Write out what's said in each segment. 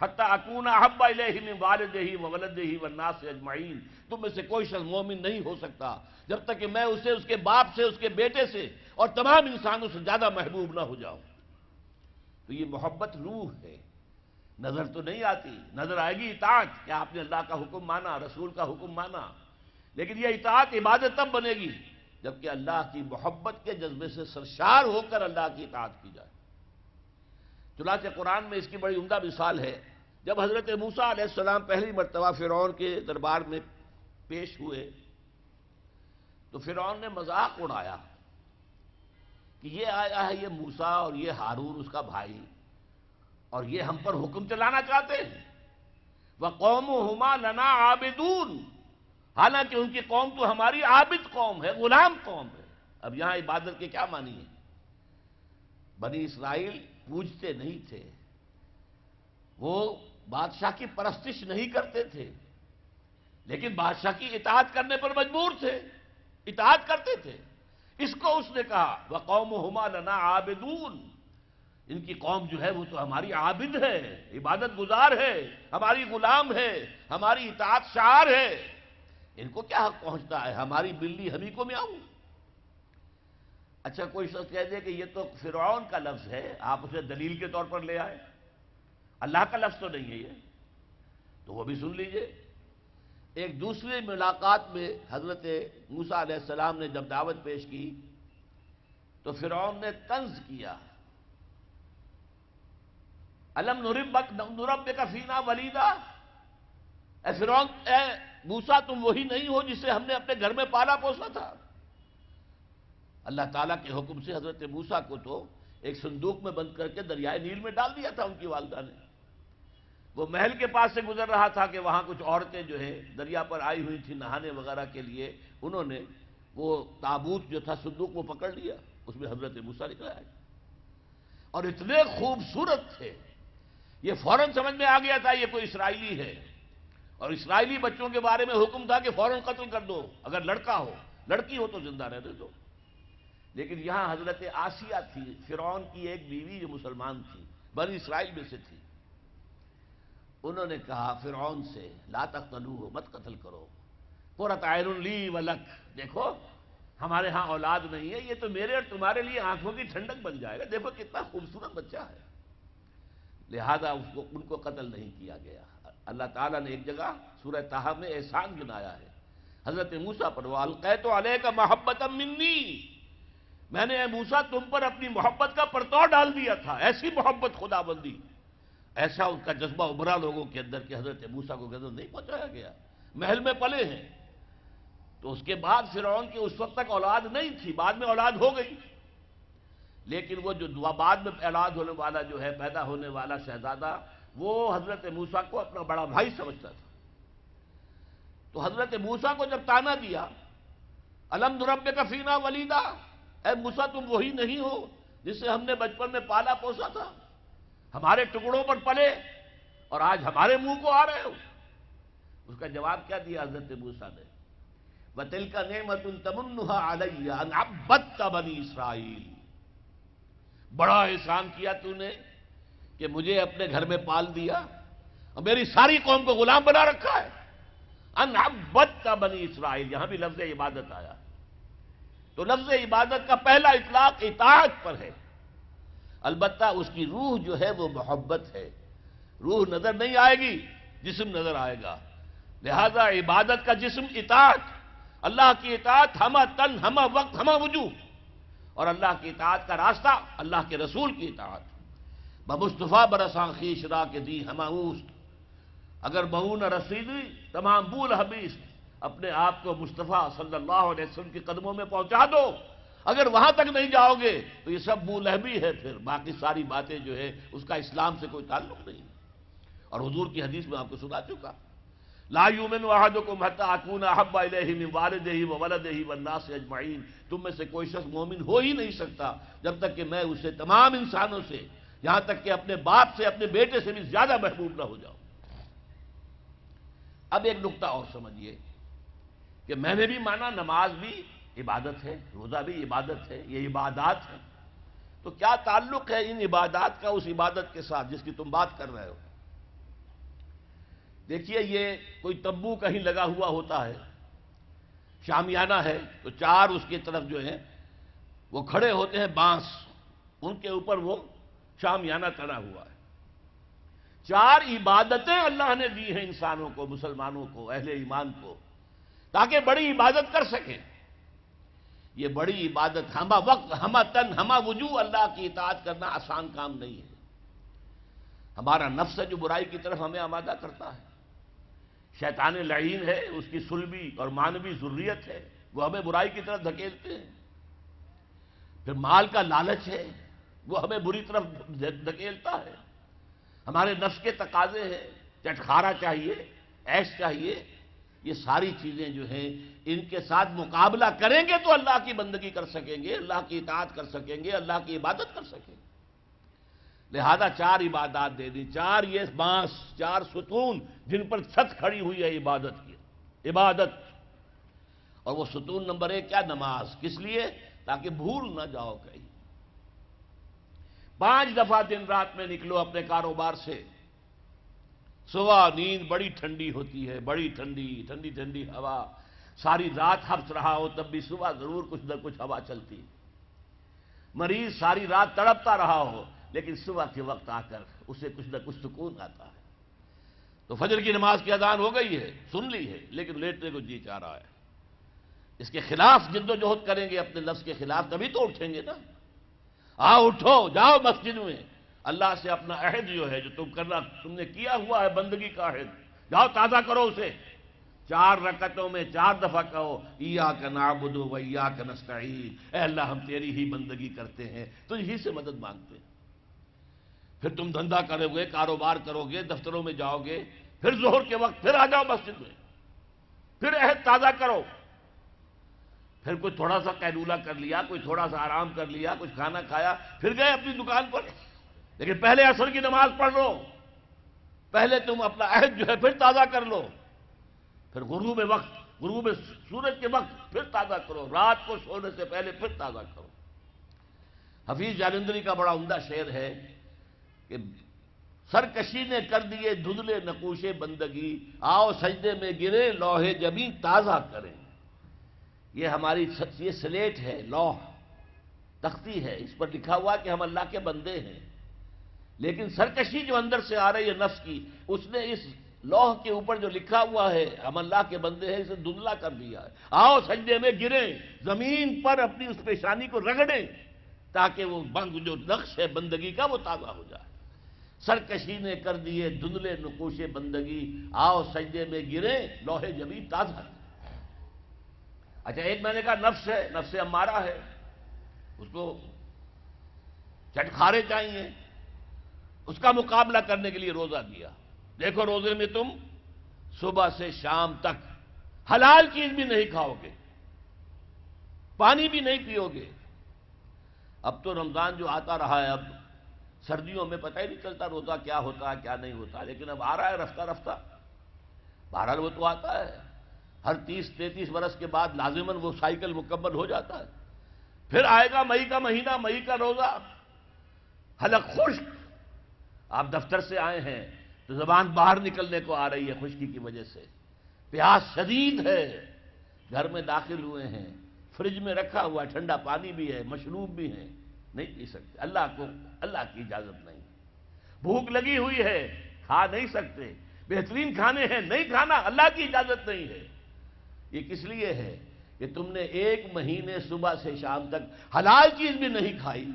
حتی اکون احب الیہ من والدہ وولدہ والناس اجمعین، تم میں سے کوئی شخص مومن نہیں ہو سکتا جب تک کہ میں اسے اس کے باپ سے، اس کے بیٹے سے اور تمام انسانوں سے زیادہ محبوب نہ ہو جاؤں۔ تو یہ محبت روح ہے، نظر تو نہیں آتی، نظر آئے گی اطاعت کہ آپ نے اللہ کا حکم مانا، رسول کا حکم مانا، لیکن یہ اطاعت عبادت تب بنے گی جبکہ اللہ کی محبت کے جذبے سے سرشار ہو کر اللہ کی اطاعت کی جائے۔ چنانچہ قرآن میں اس کی بڑی عمدہ مثال ہے، جب حضرت موسیٰ علیہ السلام پہلی مرتبہ فرعون کے دربار میں پیش ہوئے تو فرعون نے مذاق اڑایا کہ یہ آیا ہے، یہ موسیٰ اور یہ ہارون اس کا بھائی، اور یہ ہم پر حکم چلانا چاہتے ہیں۔ وَقَوْمُهُمَا لَنَا عَابِدُونَ، حالانکہ ان کی قوم تو ہماری عابد قوم ہے، غلام قوم ہے۔ اب یہاں عبادت کے کیا معنی ہے؟ بنی اسرائیل پوجتے نہیں تھے، وہ بادشاہ کی پرستش نہیں کرتے تھے، لیکن بادشاہ کی اطاعت کرنے پر مجبور تھے، اطاعت کرتے تھے۔ اس کو اس نے کہا وَقَوْمُهُمَا لَنَا عَابِدُونَ، ان کی قوم جو ہے وہ تو ہماری عابد ہے، عبادت گزار ہے، ہماری غلام ہے، ہماری اطاعت شعار ہے، ان کو کیا حق پہنچتا ہے، ہماری بلی ہمیں کو میاؤں۔ اچھا کوئی شخص کہہ دے کہ یہ تو فرعون کا لفظ ہے، آپ اسے دلیل کے طور پر لے آئے، اللہ کا لفظ تو نہیں ہے یہ، تو وہ بھی سن لیجئے۔ ایک دوسری ملاقات میں حضرت موسیٰ علیہ السلام نے جب دعوت پیش کی تو فرعون نے طنز کیا، الم نربک فینا ولیدا، اے فرعون، اے موسیٰ تم وہی نہیں ہو جسے ہم نے اپنے گھر میں پالا پوسا تھا۔ اللہ تعالیٰ کے حکم سے حضرت موسیٰ کو تو ایک صندوق میں بند کر کے دریائے نیل میں ڈال دیا تھا ان کی والدہ نے۔ وہ محل کے پاس سے گزر رہا تھا کہ وہاں کچھ عورتیں جو ہے دریا پر آئی ہوئی تھیں نہانے وغیرہ کے لیے، انہوں نے وہ تابوت جو تھا صندوق وہ پکڑ لیا، اس میں حضرت موسیٰ نکل آئے اور اتنے خوبصورت تھے، یہ فوراً سمجھ میں آ گیا تھا یہ کوئی اسرائیلی ہے، اور اسرائیلی بچوں کے بارے میں حکم تھا کہ فوراً قتل کر دو، اگر لڑکا ہو، لڑکی ہو تو زندہ رہنے دو۔ لیکن یہاں حضرت آسیہ تھی، فرعون کی ایک بیوی جو مسلمان تھی، بنی اسرائیل میں سے تھی، انہوں نے کہا فرعون سے لا تقتلوہ، مت قتل کرو، قرۃ عین لی ولک، دیکھو ہمارے ہاں اولاد نہیں ہے، یہ تو میرے اور تمہارے لیے آنکھوں کی ٹھنڈک بن جائے گا، دیکھو کتنا خوبصورت بچہ ہے، لہذا ان کو قتل نہیں کیا گیا۔ اللہ تعالیٰ نے ایک جگہ سورہ طٰہٰ میں احسان گنایا ہے حضرت موسیٰ پر، وَأَلْقَيْتُ عَلَيْكَ مَحَبَّةً مِّنِّي، میں نے اے موسیٰ تم پر اپنی محبت کا پرتو ڈال دیا تھا، ایسی محبت خدا بندی، ایسا ان کا جذبہ ابھرا لوگوں کے اندر کہ حضرت موسیٰ کو غضب نہیں پہنچایا گیا، محل میں پلے ہیں۔ تو اس کے بعد فرعون کی اس وقت تک اولاد نہیں تھی، بعد میں اولاد ہو گئی، لیکن وہ جو بعد میں اولاد ہونے والا جو ہے، پیدا ہونے والا شہزادہ، وہ حضرت موسیٰ کو اپنا بڑا بھائی سمجھتا تھا۔ تو حضرت موسیٰ کو جب طعنہ دیا الم نربک فینا ولیدا، اے موسیٰ تم وہی نہیں ہو جسے ہم نے بچپن میں پالا پوسا تھا، ہمارے ٹکڑوں پر پلے اور آج ہمارے منہ کو آ رہے ہو۔ اس کا جواب کیا دیا حضرت موسیٰ نے، وَتِلْكَ نِعْمَةٌ تَمُنُّهَا عَلَيَّ أَنْ عَبَّدتَّ بَنِي اسرائیل، بڑا احسان کیا تو نے کہ مجھے اپنے گھر میں پال دیا اور میری ساری قوم کو غلام بنا رکھا ہے۔ ان عبدت بنی اسرائیل، یہاں بھی لفظ عبادت آیا، تو لفظ عبادت کا پہلا اطلاق اطاعت پر ہے، البتہ اس کی روح جو ہے وہ محبت ہے، روح نظر نہیں آئے گی، جسم نظر آئے گا، لہذا عبادت کا جسم اطاعت، اللہ کی اطاعت ہمہ تن ہمہ وقت ہمہ وجوہ، اور اللہ کی اطاعت کا راستہ اللہ کے رسول کی اطاعت۔ بمصطفیٰ برساں خیش را کے دی ہمہ اوست، اگر بہو نہ رسیدی تمام بول حبیث، اپنے آپ کو مصطفیٰ صلی اللہ علیہ وسلم کے قدموں میں پہنچا دو، اگر وہاں تک نہیں جاؤ گے تو یہ سب بولہبی ہے، پھر باقی ساری باتیں جو ہے اس کا اسلام سے کوئی تعلق نہیں۔ اور حضور کی حدیث میں آپ کو سنا چکا، لا یؤمن احدکم حتی اکون احب الیہ من والدہ وولدہ والناس اجمعین، تم میں سے کوئی شخص مومن ہو ہی نہیں سکتا جب تک کہ میں اسے تمام انسانوں سے، یہاں تک کہ اپنے باپ سے، اپنے بیٹے سے بھی زیادہ محبوب نہ ہو جاؤں۔ اب ایک نقطہ اور سمجھیے کہ میں نے بھی مانا نماز بھی عبادت ہے، روزہ بھی عبادت ہے، یہ عبادات ہے، تو کیا تعلق ہے ان عبادات کا اس عبادت کے ساتھ جس کی تم بات کر رہے ہو؟ دیکھیے یہ کوئی تمبو کہیں لگا ہوا ہوتا ہے، شامیانہ ہے، تو چار اس کی طرف جو ہیں وہ کھڑے ہوتے ہیں بانس، ان کے اوپر وہ شامیانہ تنا ہوا ہے۔ چار عبادتیں اللہ نے دی ہیں انسانوں کو، مسلمانوں کو، اہل ایمان کو، تاکہ بڑی عبادت کر سکیں۔ یہ بڑی عبادت ہمہ وقت، ہمہ تن، ہمہ وجوہ اللہ کی اطاعت کرنا آسان کام نہیں ہے۔ ہمارا نفس ہے جو برائی کی طرف ہمیں آمادہ کرتا ہے، شیطان لعین ہے، اس کی صلبی اور مانوی ذریت ہے، وہ ہمیں برائی کی طرف دھکیلتے ہیں۔ پھر مال کا لالچ ہے، وہ ہمیں بری طرف دھکیلتا ہے۔ ہمارے نفس کے تقاضے ہیں، چٹخارا چاہیے، عیش چاہیے، یہ ساری چیزیں جو ہیں ان کے ساتھ مقابلہ کریں گے تو اللہ کی بندگی کر سکیں گے، اللہ کی اطاعت کر سکیں گے، اللہ کی عبادت کر سکیں گے۔ لہذا چار عبادات دے دی، چار یہ بانس، چار ستون جن پر چھت کھڑی ہوئی ہے عبادت کی، عبادت۔ اور وہ ستون نمبر 1 کیا؟ نماز۔ کس لیے؟ تاکہ بھول نہ جاؤ کہیں۔ 5 دفعہ دن رات میں نکلو اپنے کاروبار سے، صبح نیند بڑی ٹھنڈی ہوتی ہے، بڑی ٹھنڈی ٹھنڈی ٹھنڈی ہوا، ساری رات ہفس رہا ہو تب بھی صبح ضرور کچھ نہ کچھ ہوا چلتی، مریض ساری رات تڑپتا رہا ہو لیکن صبح کے وقت آ کر اسے کچھ نہ کچھ سکون آتا ہے۔ تو فجر کی نماز کی اذان ہو گئی ہے، سن لی ہے، لیکن لیٹنے کو جی چاہ رہا ہے۔ اس کے خلاف جد و جہد کریں گے، اپنے نفس کے خلاف، تبھی تو اٹھیں گے نا۔ آؤ اٹھو، جاؤ مسجد میں، اللہ سے اپنا عہد جو ہے، جو تم نے کیا ہوا ہے بندگی کا عہد، جاؤ تازہ کرو اسے۔ 4 رکعتوں میں 4 دفعہ کہو ایاک نعبد و ایاک نستعین، اے اللہ ہم تیری ہی بندگی کرتے ہیں، تجھ ہی سے مدد مانگتے ہیں۔ پھر تم دھندا کرو گے، کاروبار کرو گے، دفتروں میں جاؤ گے، پھر ظہر کے وقت پھر آ جاؤ مسجد میں، پھر عہد تازہ کرو۔ پھر کوئی تھوڑا سا قیلولہ کر لیا، کوئی تھوڑا سا آرام کر لیا، کچھ کھانا کھایا، پھر گئے اپنی دکان پر، لیکن پہلے عصر کی نماز پڑھ لو، پہلے تم اپنا عہد جو ہے پھر تازہ کر لو، پھر غروب وقت، غروب سورج کے وقت پھر تازہ کرو، رات کو سونے سے پہلے پھر تازہ کرو۔ حفیظ جالندری کا بڑا عمدہ شعر ہے کہ سرکشی نے کر دیے دھندلے نقوش بندگی، آؤ سجدے میں گرے لوح جبیں تازہ کریں۔ یہ ہماری یہ سلیٹ ہے، لوح تختی ہے، اس پر لکھا ہوا کہ ہم اللہ کے بندے ہیں، لیکن سرکشی جو اندر سے آ رہی ہے نفس کی، اس نے اس لوح کے اوپر جو لکھا ہوا ہے ہم اللہ کے بندے ہیں، اسے دھندلا کر دیا ہے۔ آؤ سجدے میں گریں، زمین پر اپنی اس پیشانی کو رگڑیں تاکہ وہ جو نقش ہے بندگی کا وہ تازہ ہو جائے۔ سرکشی نے کر دیے دھندلے نقوش بندگی، آؤ سجدے میں گریں لوح جبیں تازہ کریں۔ اچھا، ایک میں نے کہا نفس ہے، نفس امارہ ہے، اس کو چٹخارے چاہیے، اس کا مقابلہ کرنے کے لیے روزہ دیا۔ دیکھو روزے میں تم صبح سے شام تک حلال چیز بھی نہیں کھاؤ گے، پانی بھی نہیں پیو گے۔ اب تو رمضان جو آتا رہا ہے، اب سردیوں میں پتہ ہی نہیں چلتا روزہ کیا ہوتا ہے کیا نہیں ہوتا، لیکن اب آ رہا ہے رفتہ رفتہ، بہرحال وہ تو آتا ہے، ہر 30-33 برس کے بعد لازماً وہ سائیکل مکمل ہو جاتا ہے۔ پھر آئے گا مئی کا مہینہ، مئی کا روزہ، حلق خشک، آپ دفتر سے آئے ہیں تو زبان باہر نکلنے کو آ رہی ہے خشکی کی وجہ سے، پیاس شدید ہے، گھر میں داخل ہوئے ہیں، فریج میں رکھا ہوا ٹھنڈا پانی بھی ہے، مشروب بھی ہے، نہیں پی سکتے، اللہ کی اجازت نہیں۔ بھوک لگی ہوئی ہے، کھا نہیں سکتے، بہترین کھانے ہیں، نہیں کھانا، اللہ کی اجازت نہیں ہے۔ یہ کس لیے ہے کہ تم نے 1 مہینے صبح سے شام تک حلال چیز بھی نہیں کھائی،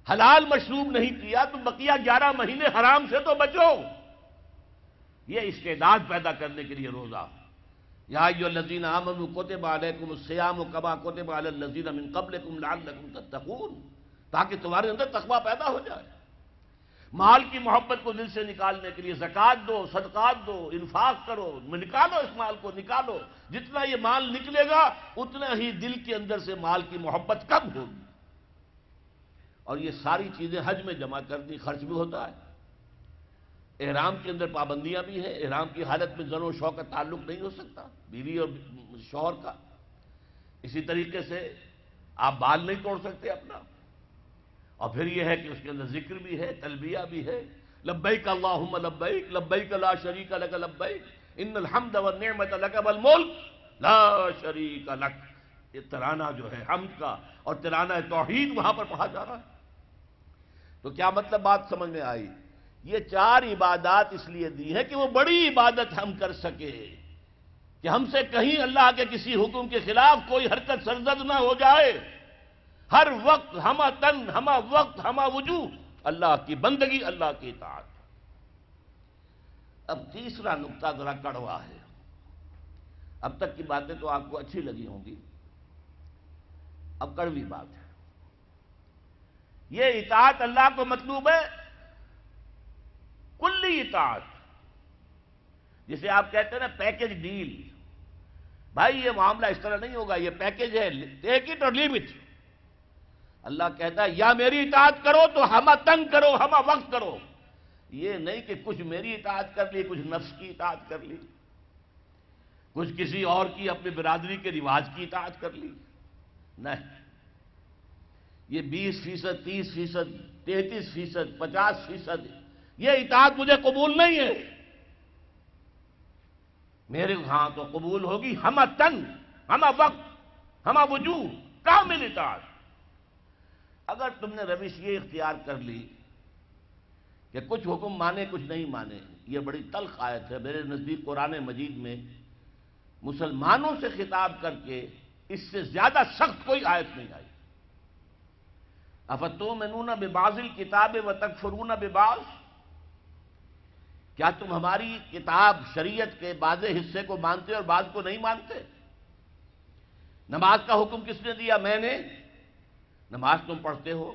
حلال مشروب نہیں پیا، تو بقیہ 11 مہینے حرام سے تو بچو۔ یہ استعداد پیدا کرنے کے لیے روزہ۔ یا ایھا الذین آمنوا کتب علیکم الصیام کما کتب علی الذین من قبلکم لعلکم تتقون، تاکہ تمہارے اندر تقویٰ پیدا ہو جائے۔ مال کی محبت کو دل سے نکالنے کے لیے زکوٰۃ دو، صدقات دو، انفاق کرو، نکالو، اس مال کو نکالو، جتنا یہ مال نکلے گا اتنا ہی دل کے اندر سے مال کی محبت کم ہوگی۔ اور یہ ساری چیزیں حج میں جمع کر دی، خرچ بھی ہوتا ہے، احرام کے اندر پابندیاں بھی ہیں، احرام کی حالت میں زن و شوق کا تعلق نہیں ہو سکتا بیوی اور شوہر کا، اسی طریقے سے آپ بال نہیں توڑ سکتے اپنا، اور پھر یہ ہے کہ اس کے اندر ذکر بھی ہے، تلبیہ بھی ہے، لبیک اللہم لبیک لبیک لا شریک لک لبیک ان الحمد والنعمت لک والملک لا شریک لک. یہ ترانہ جو ہے حمد کا اور ترانہ توحید وہاں پر پڑھا جا رہا ہے. تو کیا مطلب بات سمجھ میں آئی؟ یہ چار عبادات اس لیے دی ہیں کہ وہ بڑی عبادت ہم کر سکے، کہ ہم سے کہیں اللہ کے کسی حکم کے خلاف کوئی حرکت سرزد نہ ہو جائے. ہر وقت ہمہ تن ہمہ وقت ہمہ وجوہ اللہ کی بندگی، اللہ کی اطاعت. اب تیسرا نقطہ ذرا کڑوا ہے. اب تک کی باتیں تو آپ کو اچھی لگی ہوں گی، اب کڑوی بات ہے. یہ اطاعت اللہ کو مطلوب ہے کلی اطاعت، جسے آپ کہتے ہیں نا پیکج ڈیل. بھائی یہ معاملہ اس طرح نہیں ہوگا، یہ پیکج ہے، ٹیک اٹ اور لیو اٹ. اللہ کہتا ہے یا میری اطاعت کرو تو ہمہ تن کرو، ہمہ وقت کرو. یہ نہیں کہ کچھ میری اطاعت کر لی، کچھ نفس کی اطاعت کر لی، کچھ کسی اور کی اپنی برادری کے رواج کی اطاعت کر لی. نہیں، یہ 20%، 30%، 33%، 50%، یہ اطاعت مجھے قبول نہیں ہے. میرے ہاں تو قبول ہوگی ہمہ تن ہمہ وقت ہمہ وجوہ کامل اطاعت. اگر تم نے روش یہ اختیار کر لی کہ کچھ حکم مانے کچھ نہیں مانے، یہ بڑی تلخ آیت ہے. میرے نزدیک قرآن مجید میں مسلمانوں سے خطاب کر کے اس سے زیادہ سخت کوئی آیت نہیں آئی. افتؤمنون ببعض الکتاب وتکفرون ببعض، کیا تم ہماری کتاب شریعت کے بعض حصے کو مانتے اور بعض کو نہیں مانتے؟ نماز کا حکم کس نے دیا؟ میں نے. نماز تم پڑھتے ہو.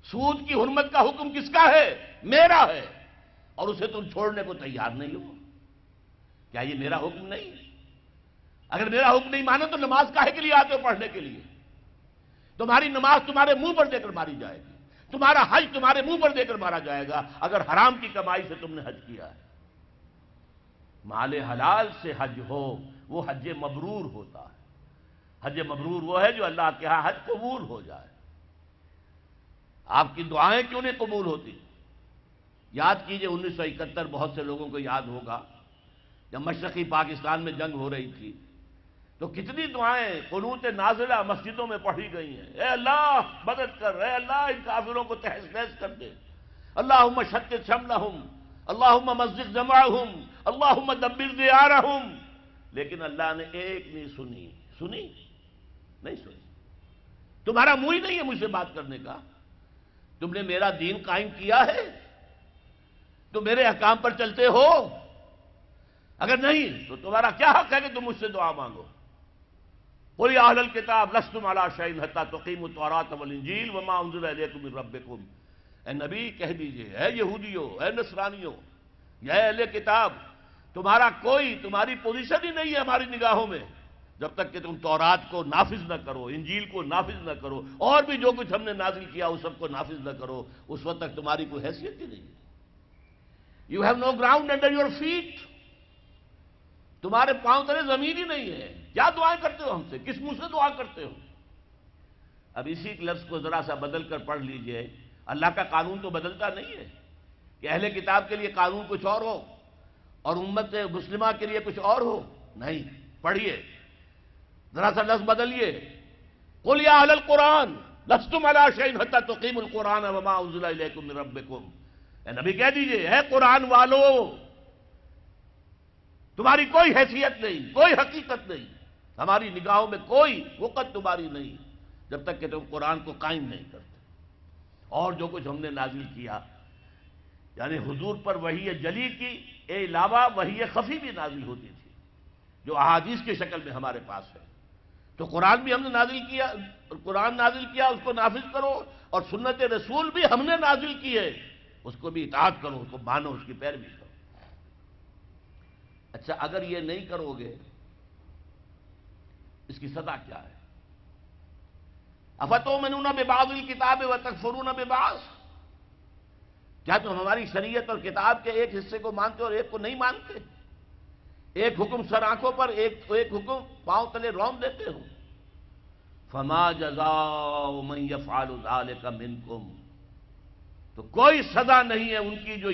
سود کی حرمت کا حکم کس کا ہے؟ میرا ہے، اور اسے تم چھوڑنے کو تیار نہیں ہو. کیا یہ میرا حکم نہیں؟ اگر میرا حکم نہیں مانے تو نماز کاہے کے لیے آتے ہو؟ پڑھنے کے لیے. تمہاری نماز تمہارے منہ پر دے کر ماری جائے گی، تمہارا حج تمہارے منہ پر دے کر مارا جائے گا اگر حرام کی کمائی سے تم نے حج کیا ہے. مال حلال سے حج ہو وہ حج مبرور ہوتا ہے. حج مبرور وہ ہے جو اللہ کے ہاں حج قبول ہو جائے. آپ کی دعائیں کیوں نہیں قبول ہوتی؟ یاد کیجئے 1971، بہت سے لوگوں کو یاد ہوگا، جب مشرقی پاکستان میں جنگ ہو رہی تھی تو کتنی دعائیں قنوت نازلہ مسجدوں میں پڑھی گئی ہیں. اے اللہ مدد کر، اے اللہ ان کافروں کو تہس نہس کر دے، اللہم شتت شملہم، اللہم مزق جمعہم، اللہم دبر دیارہم. لیکن اللہ نے ایک نہیں سنی. سنی نہیں سنی. تمہارا منہ ہی نہیں ہے مجھ سے بات کرنے کا. تم نے میرا دین قائم کیا ہے؟ تم میرے احکام پر چلتے ہو؟ اگر نہیں تو تمہارا کیا حق ہے کہ تم مجھ سے دعا مانگو؟ قل یا اہل الکتاب لستم علی شیء حتی تقیموا التوراۃ والانجیل وما انزل الیکم من ربکم. اے نبی کہہ دیجئے، اے یہودیوں، اے نصرانیوں، یا اے اہل کتاب، تمہاری پوزیشن ہی نہیں ہے ہماری نگاہوں میں جب تک کہ تم تورات کو نافذ نہ کرو، انجیل کو نافذ نہ کرو، اور بھی جو کچھ ہم نے نازل کیا اس سب کو نافذ نہ کرو. اس وقت تک تمہاری کوئی حیثیت ہی نہیں ہے. You have no ground under your feet. تمہارے پاؤں تلے زمین ہی نہیں ہے. کیا دعائیں کرتے ہو ہم سے؟ کس منہ سے دعا کرتے ہو؟ اب اسی لفظ کو ذرا سا بدل کر پڑھ لیجئے. اللہ کا قانون تو بدلتا نہیں ہے کہ اہل کتاب کے لیے قانون کچھ اور ہو اور امت مسلمہ کے لیے کچھ اور ہو. نہیں، پڑھیے ذرا سا لفظ بدلیے. قل یا اہل القرآن لستم علی شیء حتی تقیموا القرآن وما انزل الیکم من ربکم. اے نبی کہہ دیجئے، اے قرآن والو، تمہاری کوئی حیثیت نہیں، کوئی حقیقت نہیں، ہماری نگاہوں میں کوئی وقت تمہاری نہیں جب تک کہ تم قرآن کو قائم نہیں کرتے. اور جو کچھ ہم نے نازل کیا، یعنی حضور پر وحی جلی کی علاوہ وحی خفی بھی نازل ہوتی تھی جو احادیث کی شکل میں ہمارے پاس ہے. تو قرآن بھی ہم نے نازل کیا، قرآن نازل کیا، اس کو نافذ کرو، اور سنت رسول بھی ہم نے نازل کی ہے، اس کو بھی اطاعت کرو، اس کو مانو، اس کی پیروی کرو. اچھا اگر یہ نہیں کرو گے اس کی سزا کیا ہے؟ افتؤمنون ببعض الکتاب وتکفرون ببعض، کیا تم ہماری شریعت اور کتاب کے ایک حصے کو مانتے اور ایک کو نہیں مانتے؟ ایک حکم سر آنکھوں پر، ایک حکم پاؤں تلے رون دیتے ہو. فما جزاء من يفعل ذلك منكم، تو کوئی سزا نہیں ہے ان کی جو